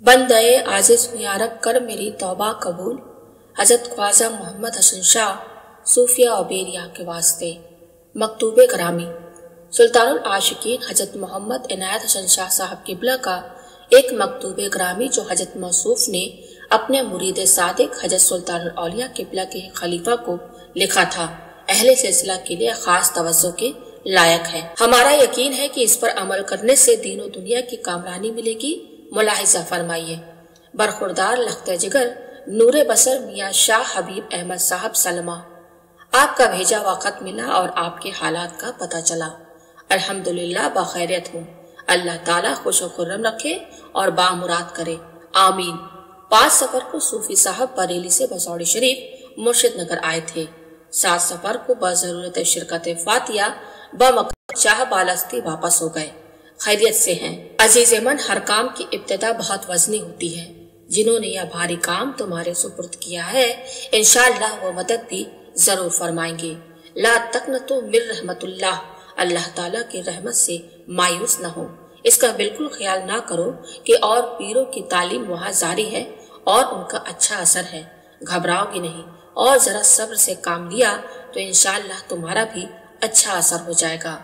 बंदे आजिज या रब कर मेरी तौबा कबूल। हजरत ख्वाजा मोहम्मद हसन शाह सूफिया और बेरिया के वास्ते। मकतूबे ग्रामी। सुल्तानुल आशिकीन हजरत मोहम्मद इनायत हसन शाह साहब किबला का एक मकतूबे ग्रामी जो हजरत मौसूफ ने अपने मुरीद सादिक हजरत सुल्तानुल औलिया किबला के खलीफा को लिखा था, अहले सिलसिला के लिए खास तवज्जो के लायक है। हमारा यकीन है कि इस पर अमल करने से दीन और दुनिया की कामरानी मिलेगी। मुलाहिजा फरमाइए। बरखुरदार लख्ते जिगर नूरे बसर मियाँ शाह हबीब अहमद साहब सलमा, आपका भेजा हुआ खत मिला और आपके हालात का पता चला। अल्हम्दुलिल्लाह बखैरियत हूँ। अल्लाह ताला खुश खुर्रम रखे और बामुराद करे, आमीन। 5 सफर को सूफी साहब बरेली से बसौड़ी शरीफ मुर्शिद नगर आए थे। 7 सफर को बजरूरत शिरकत फातिया बमक्का शाह बालस्ती वापस हो गए। खैरियत से हैं। अजीज मन, हर काम की इब्तिदा बहुत वजनी होती है। जिन्होंने यह भारी काम तुम्हारे सुपुर्द किया है, इंशाअल्लाह वो मदद भी जरूर फरमाएंगे। ला तकनतु मिर रहमतुल्लाह, अल्लाह ताला की रहमत से मायूस न हो। इसका बिल्कुल ख्याल ना करो कि और पीरों की तालीम वहाँ जारी है और उनका अच्छा असर है। घबराओगे नहीं और जरा सब्र से काम लिया तो इंशाअल्लाह तुम्हारा भी अच्छा असर हो जाएगा।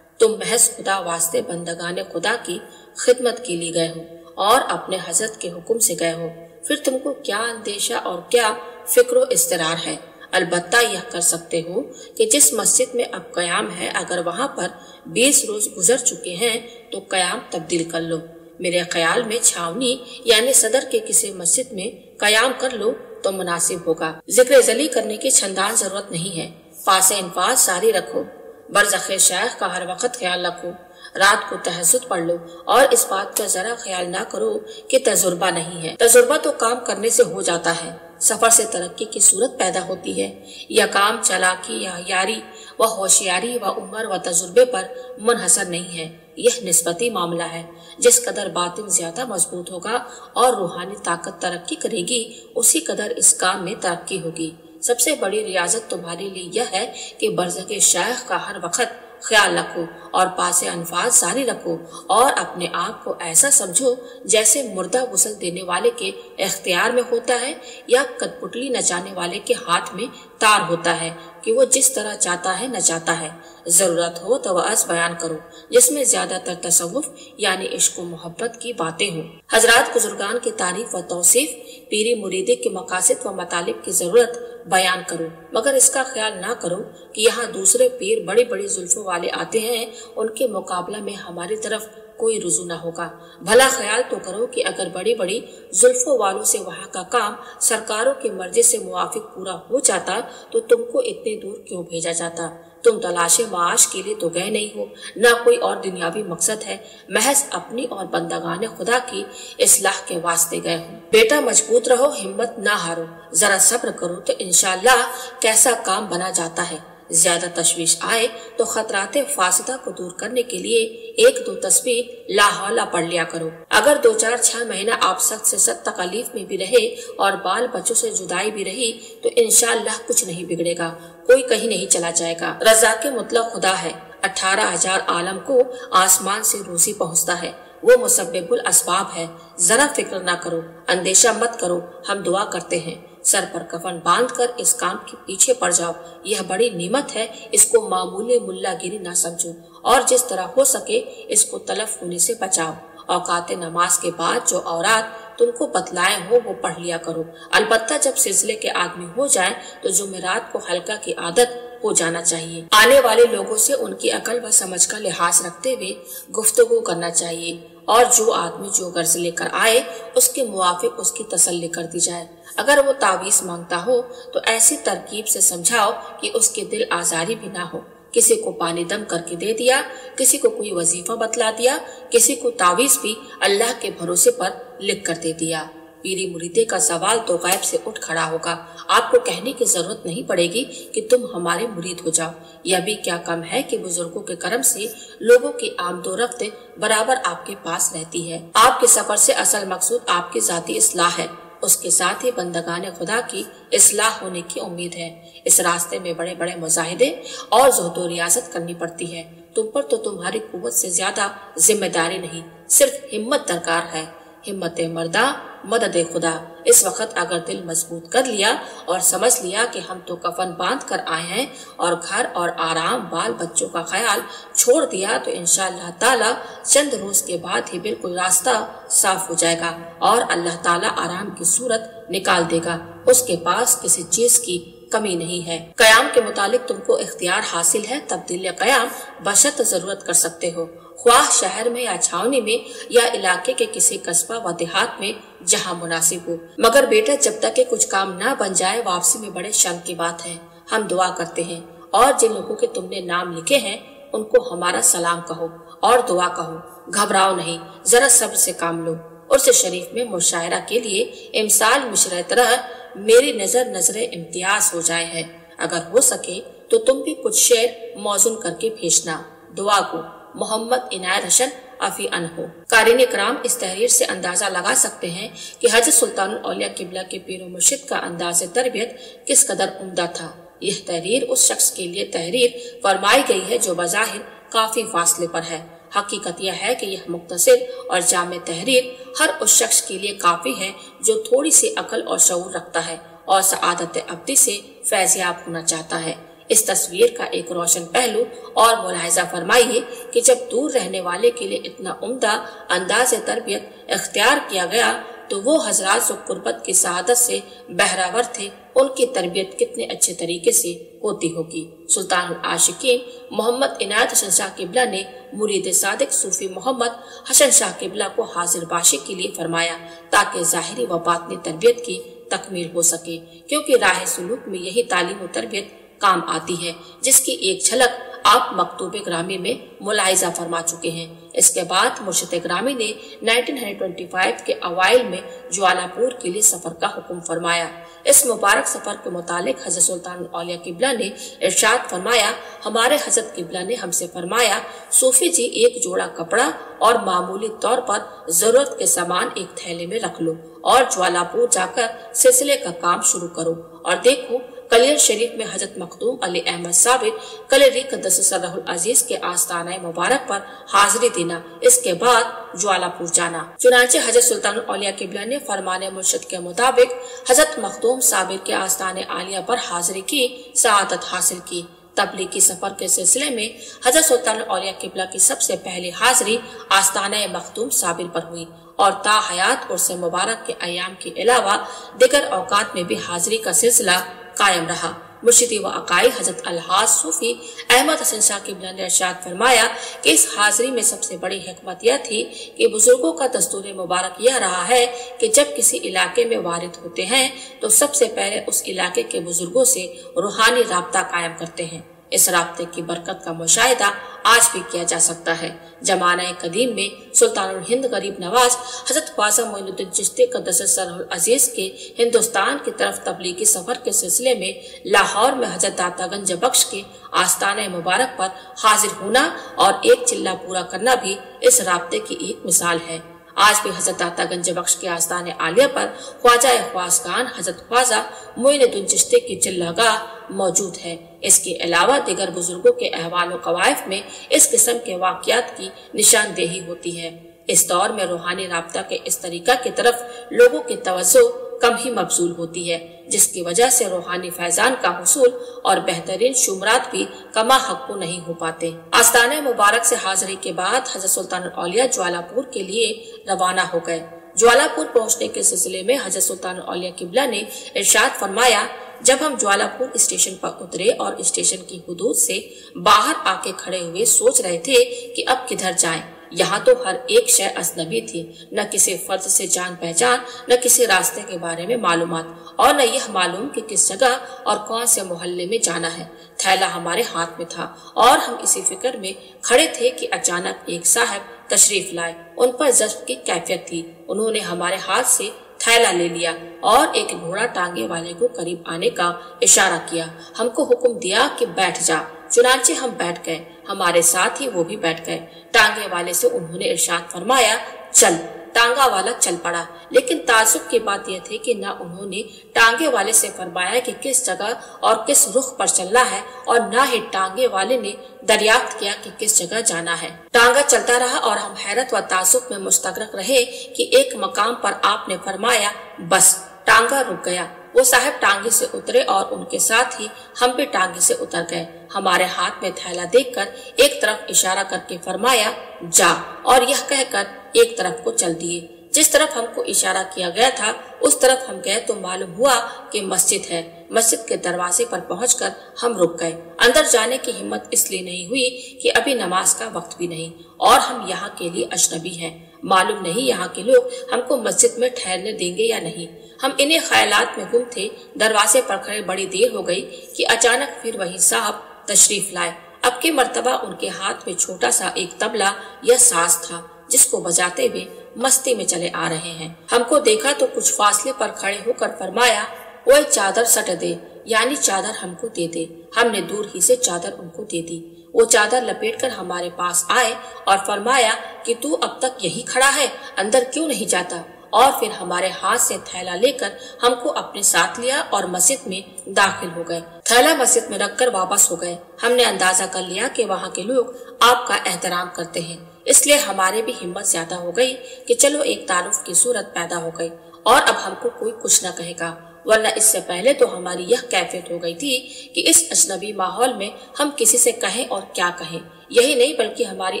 तुम महज खुदा वास्ते बंदगाने खुदा की खिदमत के लिए गए हो और अपने हजरत के हुक्म से गए हो, फिर तुमको क्या अंदेशा और क्या फिक्रो इस्तरार है। अलबत्ता यह कर सकते हो कि जिस मस्जिद में अब कयाम है, अगर वहाँ पर 20 रोज गुजर चुके हैं तो कयाम तब्दील कर लो। मेरे ख्याल में छावनी यानी सदर के किसी मस्जिद में कयाम कर लो तो मुनासिब होगा। जिक्र जली करने की छंदान जरूरत नहीं है। पासे इनफाज सारी रखो। बरज़ख़े शेख का हर वक्त ख्याल रखो। रात को तहज्जुद पढ़ लो और इस बात का जरा ख्याल ना करो कि तजुर्बा नहीं है। तजुर्बा तो काम करने से हो जाता है। सफर से तरक्की की सूरत पैदा होती है। यह काम चालाकी या यारी व होशियारी व उम्र व तजुर्बे पर मुनहसर नहीं है। यह निस्बती मामला है। जिस कदर बातिन ज्यादा मजबूत होगा और रूहानी ताकत तरक्की करेगी, उसी कदर इस काम में तरक्की होगी। सबसे बड़ी रियाजत तुम्हारे लिए यह है कि बरज़ख़े शेख का हर वक्त ख्याल रखो और पासे अनफाज जारी रखो और अपने आप को ऐसा समझो जैसे मुर्दा गुस्ल देने वाले के इख्तियार में होता है या कठपुतली नचाने वाले के हाथ में तार होता है कि वो जिस तरह चाहता है नचाता है। जरूरत हो तो वअज़ बयान करो जिसमें ज्यादातर तसव्वुफ यानी इश्क व मोहब्बत की बातें हों। हजरात बुजुर्गान की तारीफ व तौसीफ, पीरी मुरीदी के मकासिद व मतालिब की जरूरत बयान करो, मगर इसका ख्याल ना करो कि यहाँ दूसरे पीर बड़ी बड़ी जुल्फों वाले आते हैं, उनके मुकाबला में हमारी तरफ कोई रुजू ना होगा। भला ख्याल तो करो कि अगर बड़ी बड़ी जुल्फों वालों से वहाँ का काम सरकारों की मर्जी से मुवाफिक पूरा हो जाता तो तुमको इतने दूर क्यों भेजा जाता। तुम तलाशे माश के लिए तो गए नहीं हो, ना कोई और दुनियावी मकसद है, महज अपनी और बंदगाने खुदा की इस्लाह के वास्ते गए हो। बेटा मजबूत रहो, हिम्मत ना हारो, जरा सब्र करो तो इंशाअल्लाह कैसा काम बना जाता है। ज्यादा तशवीश आए तो खतराते फासिदा को दूर करने के लिए 1-2 तस्बीह ला हौला पढ़ लिया करो। अगर 2-4-6 महीना आप सख्त से सख्त तकलीफ में भी रहे और बाल बच्चों से जुदाई भी रही तो इंशाअल्लाह कुछ नहीं बिगड़ेगा, कोई कहीं नहीं चला जाएगा। रज़ाक़े मुतलक खुदा है। 18,000 आलम को आसमान से रोजी पहुँचता है, वो मुसब्बिबुल असबाब है। जरा फिक्र ना करो, अंदेशा मत करो, हम दुआ करते हैं। सर पर कफन बांधकर इस काम के पीछे पड़ जाओ। यह बड़ी नेमत है, इसको मामूली मुल्लागिरी ना समझो और जिस तरह हो सके इसको तलफ होने से बचाओ। औकात नमाज के बाद जो औरात तुमको बतलाए हो वो पढ़ लिया करो। अलबत्ता जब सिलसिले के आदमी हो जाए तो जुमेरात को हल्का की आदत हो जाना चाहिए। आने वाले लोगों से उनकी अकल व समझ का लिहाज रखते हुए गुफ्तगू करना चाहिए और जो आदमी जो गर्ज लेकर आए उसके मुवाफिक उसकी तसल्ली कर दी जाए। अगर वो तावीज मांगता हो तो ऐसी तरकीब से समझाओ कि उसके दिल आजारी भी ना हो। किसी को पानी दम करके दे दिया, किसी को कोई वजीफा बतला दिया, किसी को तावीज भी अल्लाह के भरोसे पर लिख कर दे दिया। पीरी मुरीदे का सवाल तो गैब से उठ खड़ा होगा। आपको कहने की जरूरत नहीं पड़ेगी कि तुम हमारे मुरीद हो जाओ। यह भी क्या कम है कि बुजुर्गों के करम से लोगों की आमदोरफ्त बराबर आपके पास रहती है। आपके सफर से असल मकसूद आपकी जाती इस्लाह है, उसके साथ ही बंदगाने खुदा की इस्लाह होने की उम्मीद है। इस रास्ते में बड़े बड़े मुजाहिदे और ज़ुहद रियासत करनी पड़ती है। तुम पर तो तुम्हारी कुव्वत से ज्यादा जिम्मेदारी नहीं, सिर्फ हिम्मत दरकार है। हिम्मत मर्दा मदद खुदा। इस वक्त अगर दिल मजबूत कर लिया और समझ लिया कि हम तो कफन बांध कर आए हैं और घर और आराम बाल बच्चों का ख्याल छोड़ दिया, तो इंशाअल्लाह ताला चंद रोज के बाद ही बिल्कुल रास्ता साफ हो जाएगा और अल्लाह ताला आराम की सूरत निकाल देगा। उसके पास किसी चीज की कमी नहीं है। कयाम के मुतालिक तुमको इख्तियार हासिल है, तब्दील कयाम बशर्त जरूरत कर सकते हो, ख्वाह शहर में या छावनी में या इलाके के किसी कस्बा व देहात में जहाँ मुनासिब हो। मगर बेटा जब तक के कुछ काम ना बन जाए वापसी में बड़े शर्म की बात है। हम दुआ करते हैं और जिन लोगों के तुमने नाम लिखे हैं उनको हमारा सलाम कहो और दुआ कहो। घबराओ नहीं, जरा सब्र से काम लो। उर्स शरीफ में मुशायरा के लिए इमसाल मिश्र तरह मेरी नजरे इम्तियाज हो जाए है। अगर हो सके तो तुम भी कुछ शेर मौजून करके भेजना। दुआ को मोहम्मद इनायत हसन अफी अनहो। कारीन कराम इस तहरीर से अंदाजा लगा सकते हैं कि हजरत सुल्तानुल औलिया किबला के पीर मुर्शिद का अंदाज तरबियत किस कदर उम्दा था। यह तहरीर उस शख्स के लिए तहरीर फरमाई गई है जो बज़ाहिर काफी फासले पर है। हकीकत यह है कि यह मुख्तसर और जामे तहरीर हर उस शख्स के लिए काफी है जो थोड़ी सी अकल और शऊर रखता है और सआदत अब्दी से फैज़याब होना चाहता है। इस तस्वीर का एक रोशन पहलू और मुलाहिजा फरमाइए कि जब दूर रहने वाले के लिए इतना उम्दा अंदाज तरबियत इख्तियार किया गया तो वो हजरात जो कुर्बत की सआदत से बहरावर थे उनकी तरबियत कितने अच्छे तरीके से होती होगी। सुल्तानुल आशिकीन मोहम्मद इनायत हसन शाह किबला ने मुरीद सादिक सूफी मोहम्मद हसन शाह किबला को हाजिर बाशी के लिए फरमाया ताकि जाहिरी व बातनी तरबियत की तकमील हो सके, क्योंकि राह सुलूक में यही तालीम व तरबियत काम आती है जिसकी एक झलक आप मकतूब ग्रामी में मुलाहिजा फरमा चुके हैं। इसके बाद मुर्शिद ग्रामी ने 1925 के अवाइल में ज्वालापुर के लिए सफर का हुक्म फरमाया। इस मुबारक सफर के मुतालिक हजरत सुल्तानुल औलिया किबला ने इरशाद फरमाया, हमारे हजरत किबला ने हमसे फरमाया, सूफी जी एक जोड़ा कपड़ा और मामूली तौर पर जरूरत के सामान एक थैले में रख लो और ज्वालापुर जाकर सिलसिले का काम शुरू करो और देखो कलियर शरीफ में हजरत मखदूम अली अहमद साबिर कलेरी कद्दस सरहुल अजीज के आस्ताना मुबारक पर हाजिरी देना, इसके बाद ज्वालापुर जाना। चुनांचे हजरत सुल्तानुल औलिया किबला ने फरमाने मुर्शिद के मुताबिक हजरत मखदूम साबिर के आस्ताने आलिया पर हाजिरी की सआदत हासिल की। तबलीगी सफर के सिलसिले में हजरत सुल्तानुल औलिया किबला की सबसे पहली हाजिरी आस्ताना मखदूम साबिर पर हुई और ता हयात उर्स मुबारक के अयाम के अलावा दिगर औकात में भी हाजिरी का सिलसिला कायम रहा। मुर्शिदी व अकाई हजरत अलहाज सूफी अहमद हसन शाह किबला ने इरशाद फरमाया कि इस हाजिरी में सबसे बड़ी हिकमत यह थी कि बुजुर्गों का दस्तूर मुबारक यह रहा है कि जब किसी इलाके में वारिद होते हैं तो सबसे पहले उस इलाके के बुजुर्गों से रूहानी राब्ता कायम करते हैं। इस राब्ते की बरकत का मुशाहिदा आज भी किया जा सकता है। जमाना कदीम में सुल्तानुल हिंद गरीब नवाज हजरत ख्वाजा मोइनुद्दीन चिश्ती क़द्दस सरहुल अजीज के हिंदुस्तान की तरफ तबलीगी सफर के सिलसिले में लाहौर में हजरत दातागंज बख्श के आस्ताना मुबारक पर हाजिर होना और एक चिल्ला पूरा करना भी इस राब्ते की एक मिसाल है। आज भी हजरत दातागंज बख्श के आस्ताने आलिया पर ख्वाजा ख्वास खान हजरत ख्वाजा मोइनुद्दीन चिश्ती की चिल्लागाह मौजूद है। इसके अलावा दिगर बुजुर्गों के अहवाल कवायफ में इस किस्म के वाक़यात की निशानदेही होती है। इस दौर में रूहानी राब्ता के इस तरीका की तरफ लोगों की तवज्जो कम ही मबजूल होती है, जिसकी वजह से रूहानी फैजान का हुसूल और बेहतरीन शुमरात भी कमा हक़ नहीं हो पाते। आस्ताना मुबारक से हाजिरी के बाद हजरत सुल्तानुल औलिया ज्वालापुर के लिए रवाना हो गए। ज्वालापुर पहुंचने के सिलसिले में हजरत सुल्तानुल औलिया किबला ने इरशाद फरमाया, जब हम ज्वालापुर स्टेशन पर उतरे और स्टेशन की हुदूद से बाहर आके खड़े हुए सोच रहे थे कि अब किधर जाएं। यहाँ तो हर एक शय अजनबी थी, न किसी फर्द से जान पहचान, न किसी रास्ते के बारे में मालूमात और न यह मालूम कि किस जगह और कौन से मोहल्ले में जाना है। थैला हमारे हाथ में था और हम इसी फिक्र में खड़े थे कि अचानक एक साहब तशरीफ लाए। उन पर जज्ब की कैफियत थी। उन्होंने हमारे हाथ से थैला ले लिया और एक घोड़ा टांगे वाले को करीब आने का इशारा किया। हमको हुक्म दिया कि बैठ जा। चुनांचे हम बैठ गए, हमारे साथ ही वो भी बैठ गए। टांगे वाले से उन्होंने इरशाद फरमाया, चल। टांगा वाला चल पड़ा। लेकिन ताज्जुब की बात यह थी कि न उन्होंने टांगे वाले से फरमाया कि किस जगह और किस रुख पर चलना है, और न ही टांगे वाले ने दरियाफ्त किया कि किस जगह जाना है। टांगा चलता रहा और हम हैरत व ताज्जुब में मुस्तगरक रहे कि एक मकाम पर आपने फरमाया, बस। टांगा रुक गया। वो साहब टांगे से उतरे और उनके साथ ही हम भी टांगे से उतर गए। हमारे हाथ में थैला देखकर एक तरफ इशारा करके फरमाया, जा, और यह कहकर एक तरफ को चल दिए। जिस तरफ हमको इशारा किया गया था उस तरफ हम गए तो मालूम हुआ कि मस्जिद है। मस्जिद के दरवाजे पर पहुंचकर हम रुक गए। अंदर जाने की हिम्मत इसलिए नहीं हुई कि अभी नमाज का वक्त भी नहीं और हम यहाँ के लिए अजनबी हैं। मालूम नहीं यहाँ के लोग हमको मस्जिद में ठहरने देंगे या नहीं। हम इन्हीं ख्यालात में गुम थे। दरवाजे पर खड़े बड़ी देर हो गई कि अचानक फिर वही साहब तशरीफ लाए। अब की मर्तबा उनके हाथ में छोटा सा एक तबला या साज था जिसको बजाते हुए मस्ती में चले आ रहे हैं। हमको देखा तो कुछ फासले पर खड़े होकर फरमाया, वो चादर सट दे, यानी चादर हमको दे दे। हमने दूर ही से चादर उनको दे दी। वो चादर लपेटकर हमारे पास आए और फरमाया कि तू अब तक यही खड़ा है, अंदर क्यों नहीं जाता? और फिर हमारे हाथ से थैला लेकर हमको अपने साथ लिया और मस्जिद में दाखिल हो गए। थैला मस्जिद में रखकर वापस हो गए। हमने अंदाजा कर लिया कि वहाँ के लोग आपका एहतराम करते हैं, इसलिए हमारे भी हिम्मत ज्यादा हो गई कि चलो एक तारुफ की सूरत पैदा हो गई और अब हमको कोई कुछ न कहेगा। वरना इससे पहले तो हमारी यह कैफियत हो गई थी कि इस अजनबी माहौल में हम किसी से कहें और क्या कहें। यही नहीं बल्कि हमारी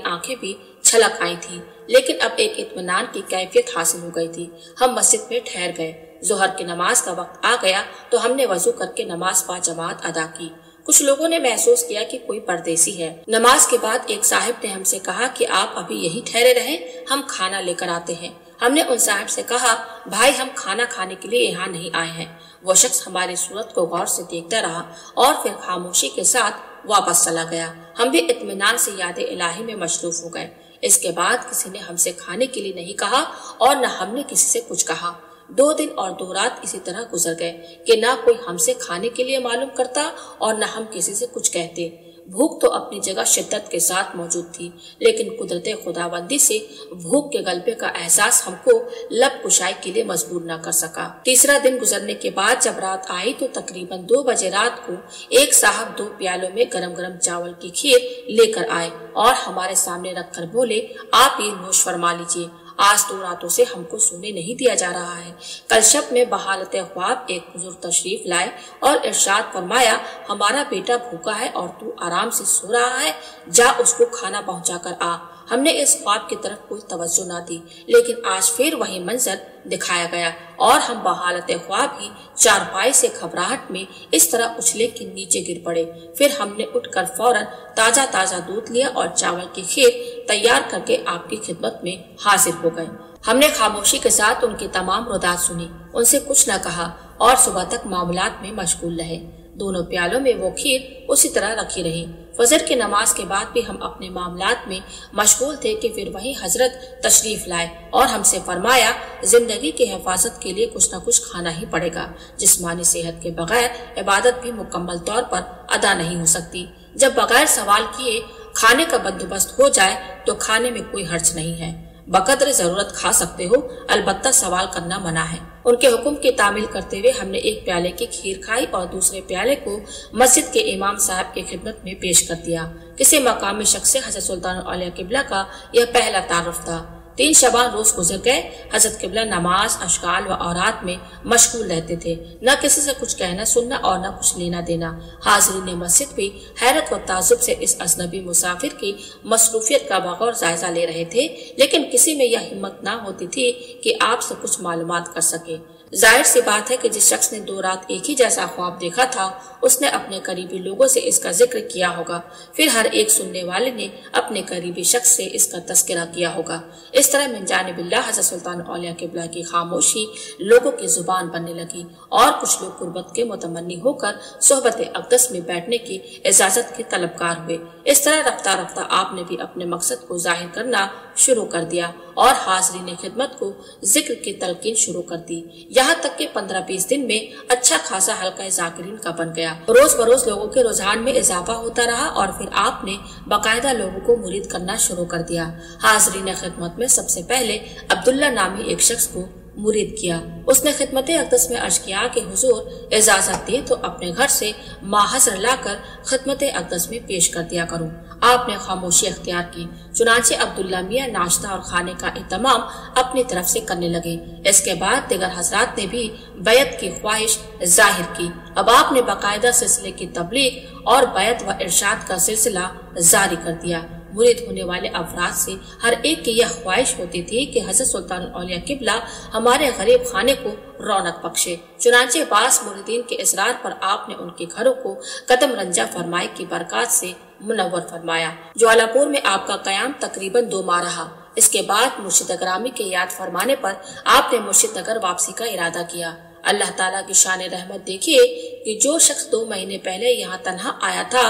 आंखें भी छलक आई थी। लेकिन अब एक इत्मीनान की कैफियत हासिल हो गई थी। हम मस्जिद में ठहर गए। जोहर की नमाज का वक्त आ गया तो हमने वजू करके नमाज बा जमात अदा की। कुछ लोगों ने महसूस किया कि कोई परदेसी है। नमाज के बाद एक साहिब ने हमसे कहा कि आप अभी यही ठहरे रहें, हम खाना लेकर आते हैं। हमने उन साहब से कहा, भाई हम खाना खाने के लिए यहाँ नहीं आए हैं। वो शख्स हमारी सूरत को गौर से देखता रहा और फिर खामोशी के साथ वापस चला गया। हम भी इत्मीनान से याद इलाही में मशरूफ हो गए। इसके बाद किसी ने हमसे खाने के लिए नहीं कहा और न हमने किसी से कुछ कहा। 2 दिन और 2 रात इसी तरह गुजर गए कि न कोई हमसे खाने के लिए मालूम करता और न हम किसी से कुछ कहते। भूख तो अपनी जगह शिद्दत के साथ मौजूद थी, लेकिन कुदरते खुदाबंदी से भूख के गलबे का एहसास हमको लब कुशाई के लिए मजबूर न कर सका। तीसरा दिन गुजरने के बाद जब रात आई तो तकरीबन 2 बजे रात को एक साहब 2 प्यालों में गरम गरम चावल की खीर लेकर आए और हमारे सामने रखकर बोले, आप ये नोश फरमा लीजिए। आज 2 रातों से हमको सोने नहीं दिया जा रहा है। कल शब में बहालत ख्वाब एक बुजुर्ग तशरीफ लाए और इरशाद फरमाया, हमारा बेटा भूखा है और तू आराम से सो रहा है, जा उसको खाना पहुंचा कर आ। हमने इस ख्वाब की तरफ कोई तवज्जो न दी, लेकिन आज फिर वही मंजर दिखाया गया और हम बहालत ख्वाब ही चारपाई से घबराहट में इस तरह उछले कि नीचे गिर पड़े। फिर हमने उठकर फौरन ताजा ताजा दूध लिया और चावल की खीर तैयार करके आपकी खिदमत में हाजिर हो गए। हमने खामोशी के साथ उनकी तमाम रुदात सुनी, उनसे कुछ न कहा और सुबह तक मामलात में मशगूल रहे। दोनों प्यालों में वो खीर उसी तरह रखी रही। फजर की नमाज के बाद भी हम अपने मामलात में मशगूल थे कि फिर वही हजरत तशरीफ लाए और हमसे फरमाया, जिंदगी की हिफाजत के लिए कुछ न कुछ खाना ही पड़ेगा। जिस्मानी सेहत के बगैर इबादत भी मुकम्मल तौर पर अदा नहीं हो सकती। जब बगैर सवाल किए खाने का बंदोबस्त हो जाए तो खाने में कोई हर्ज नहीं है। बकदर जरूरत खा सकते हो, अलबत्ता सवाल करना मना है। उनके हुक्म की तामील करते हुए हमने एक प्याले की खीर खाई और दूसरे प्याले को मस्जिद के इमाम साहब की खिदमत में पेश कर दिया। किसी मकामी शख्स से हजरत सुल्तान औलिया किबला का यह पहला तारुफ था। 3 शबान रोज गुजर गए। हजरत किबला नमाज, अशकाल व औरात में मशगूल रहते थे। न किसी से कुछ कहना सुनना और न कुछ लेना देना। हाज़रीन मस्जिद भी हैरत व ताजुब से इस अजनबी मुसाफिर की मसरूफियत का बगौर जायजा ले रहे थे, लेकिन किसी में यह हिम्मत न होती थी कि आपसे कुछ मालूमात कर सके। जाहिर सी बात है कि जिस शख्स ने 2 रात एक ही जैसा ख्वाब देखा था उसने अपने करीबी लोगों से इसका जिक्र किया होगा। फिर हर एक सुनने वाले ने अपने करीबी शख्स से इसका तस्करा किया होगा। इस तरह मिन जानिबिल्लाह हज़रत सुल्तान औलिया किबला की खामोशी लोगों की जुबान बनने लगी और कुछ लोग कुर्बत के मुतमन्नी होकर सोहबत अक़दस में बैठने की इजाजत के तलबगार हुए। इस तरह रफ्ता रफ्ता आपने भी अपने मकसद को जाहिर करना शुरू कर दिया اور حاضرین خدمت کو ذکر کی تلقین شروع کر دی، یہاں تک کہ 15-20 دن میں اچھا خاصا حلقہ ذاکرین کا بن گیا۔ روز بروز لوگوں کے رجحان میں اضافہ ہوتا رہا اور پھر آپ نے باقاعدہ لوگوں کو مرید کرنا شروع کر دیا۔ حاضرین خدمت میں سب سے پہلے عبداللہ نامی ایک شخص کو مرید کیا۔ اس نے خدمت اقدس میں عرض کیا کہ حضور اجازت دے تو اپنے گھر سے ماحضر لا کر خدمت اقدس میں پیش کر دیا کروں۔ آپ نے خاموشی اختیار کی، چنانچہ عبداللہ میاں ناشتہ اور کھانے کا اہتمام اپنی طرف سے کرنے لگے۔ اس کے بعد دیگر حضرات نے بھی بیعت کی خواہش ظاہر کی۔ اب آپ نے باقاعدہ سلسلے کی تبلیغ اور بیعت و ارشاد کا سلسلہ جاری کر دیا۔ مرید ہونے والے افراد سے ہر ایک کی یہ خواہش ہوتی تھی کہ حضرت سلطان الاولیاء قبلہ ہمارے غریب خانے کو رونق بخشے۔ چنانچہ بعض مریدین کے اصرار پر آپ نے ان کے گھروں کو قدم رنجہ فرمائی کی برکات سے منور فرمایا۔ جوالاپور میں آپ کا قیام تقریباً 2 ماہ رہا۔ اس کے بعد مرشد گرامی کے یاد فرمانے پر آپ نے مرشد نگر واپسی کا ارادہ کیا۔ اللہ تعالیٰ کی شان رحمت دیکھیے کہ جو شخص 2 مہینے پہلے یہاں تنہا آیا تھا،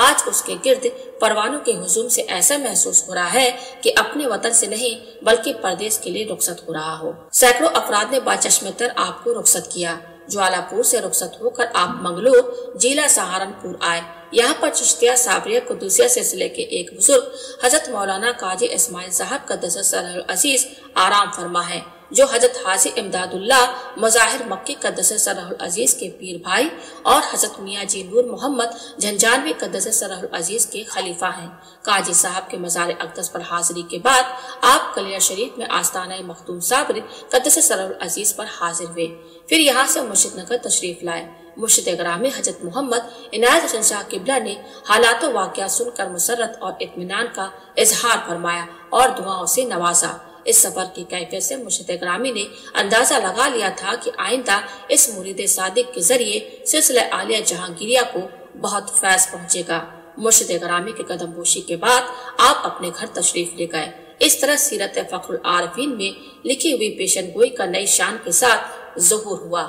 آج اس کے گرد پروانوں کے ہجوم سے ایسا محسوس ہو رہا ہے کہ اپنے وطن سے نہیں بلکہ پردیس کے لیے رخصت ہو رہا ہو۔ سینکڑوں افراد نے باچشم تر آپ کو رخصت کیا۔ جوالاپور سے رخصت ہو کر آپ منگلور، جیلا، سہارنپور آئے۔ یہاں پر چشتیہ صابریہ قدوسیہ سلسلے کے ایک بزرگ حضرت مولانا قاضی اسماعیل صاحب قدس سرہ العزیز آرام فرما ہے، جو حضرت حاجی امداد اللہ مظاہر مکی قدس سرہ العزیز کے پیر بھائی اور حضرت میاں جی نور محمد جھنجانوی قدس سرہ العزیز کے خلیفہ ہیں۔ قاضی صاحب کے مزار اقدس پر حاضری کے بعد آپ کلیر شریف میں آستانہ مخدوم صابر قدس سرہ العزیز پر حاضر ہوئے، پھر یہاں سے مرشد نگر تشریف لائے۔ مرشد گرامی حضرت محمد عنایت حسن شاہ قبلہ نے حالات و واقعات سن کر مسرت اور اطمینان کا اظہار فرمایا اور دعاؤں سے نوازا۔ اس سفر کی کیفیت سے مرشد گرامی نے اندازہ لگا لیا تھا کہ آئندہ اس مرید صادق کے ذریعے سلسلہ عالیہ جہانگیریہ کو بہت فیض پہنچے گا۔ مرشد گرامی کے قدم بوشی کے بعد آپ اپنے گھر تشریف لے گئے۔ اس طرح سیرت فخر العارفین میں لکھی ہوئی پیشن گوئی کا نئی شان کے ساتھ ظہور ہوا۔